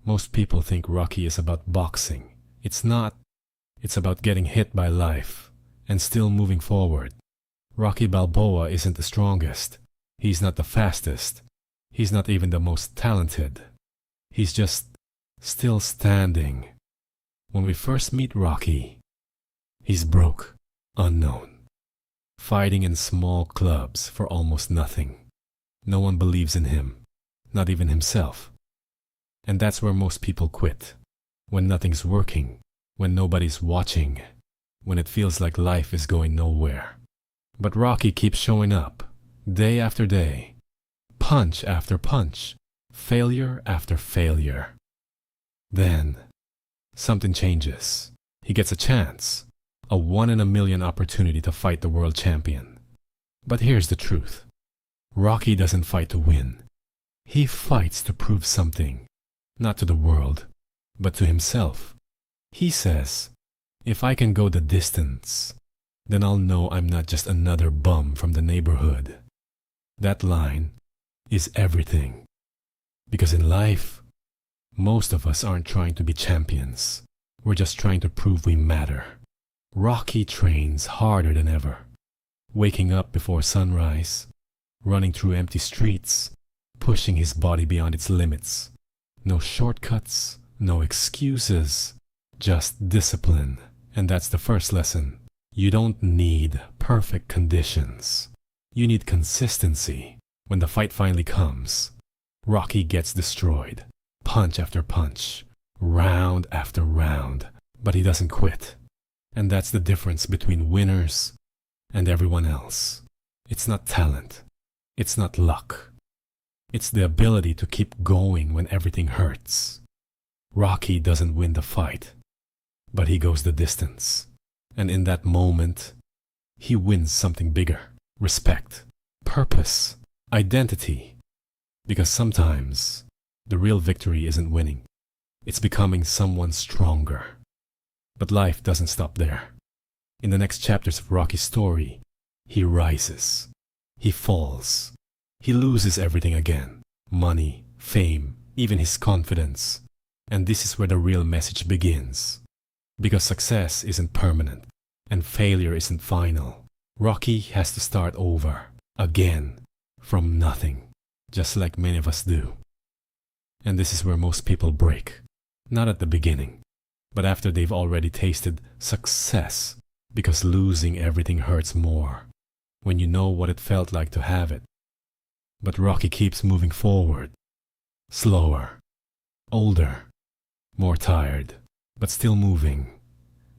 Most people think Rocky is about boxing. It's not. It's about getting hit by life and still moving forward. Rocky Balboa isn't the strongest. He's not the fastest. He's not even the most talented. He's just still standing. When we first meet Rocky, he's broke, unknown, fighting in small clubs for almost nothing. No one believes in him, not even himself. And that's where most people quit. When nothing's working, when nobody's watching, when it feels like life is going nowhere. But Rocky keeps showing up, day after day, punch after punch, failure after failure. Then, something changes. He gets a chance, a 1 in a million opportunity to fight the world champion. But here's the truth. Rocky doesn't fight to win. He fights to prove something, not to the world, but to himself. He says, if I can go the distance, then I'll know I'm not just another bum from the neighborhood. That line is everything. Because in life, most of us aren't trying to be champions. We're just trying to prove we matter. Rocky trains harder than ever, waking up before sunrise, running through empty streets, pushing his body beyond its limits. No shortcuts, no excuses, just discipline. And that's the first lesson. You don't need perfect conditions. You need consistency. When the fight finally comes, Rocky gets destroyed, punch after punch, round after round, but he doesn't quit. And that's the difference between winners and everyone else. It's not talent. It's not luck. It's the ability to keep going when everything hurts. Rocky doesn't win the fight, but he goes the distance. And in that moment, he wins something bigger. Respect, purpose, identity. Because sometimes, the real victory isn't winning. It's becoming someone stronger. But life doesn't stop there. In the next chapters of Rocky's story, he rises. He falls. He loses everything again. Money, fame, even his confidence. And this is where the real message begins. Because success isn't permanent, and failure isn't final. Rocky has to start over, again, from nothing, just like many of us do. And this is where most people break. Not at the beginning, but after they've already tasted success, because losing everything hurts more when you know what it felt like to have it. But Rocky keeps moving forward, slower, older, more tired, but still moving.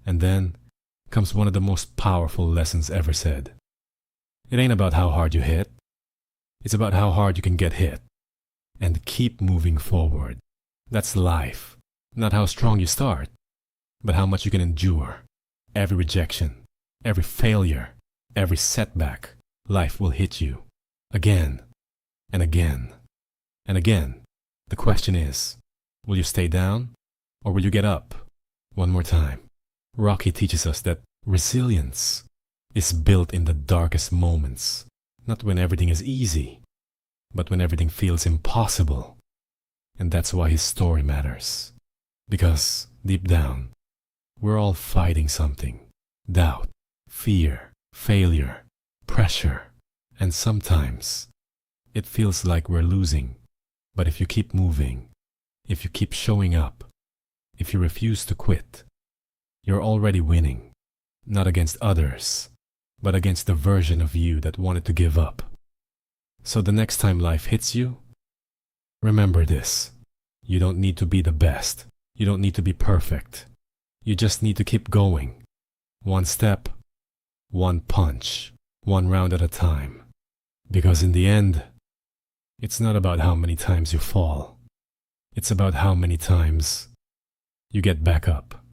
And then comes one of the most powerful lessons ever said. It ain't about how hard you hit. It's about how hard you can get hit and keep moving forward. That's life. Not how strong you start, but how much you can endure. Every rejection, every failure, every setback, life will hit you again and again and again. The question is, will you stay down or will you get up? One more time. Rocky teaches us that resilience is built in the darkest moments, not when everything is easy, but when everything feels impossible. And that's why his story matters. Because, deep down, we're all fighting something. Doubt, fear, failure, pressure. And sometimes, it feels like we're losing. But if you keep moving, if you keep showing up, if you refuse to quit, you're already winning. Not against others, but against the version of you that wanted to give up. So the next time life hits you, remember this. You don't need to be the best. You don't need to be perfect. You just need to keep going. One step, one punch, one round at a time. Because in the end, it's not about how many times you fall. It's about how many times you get back up.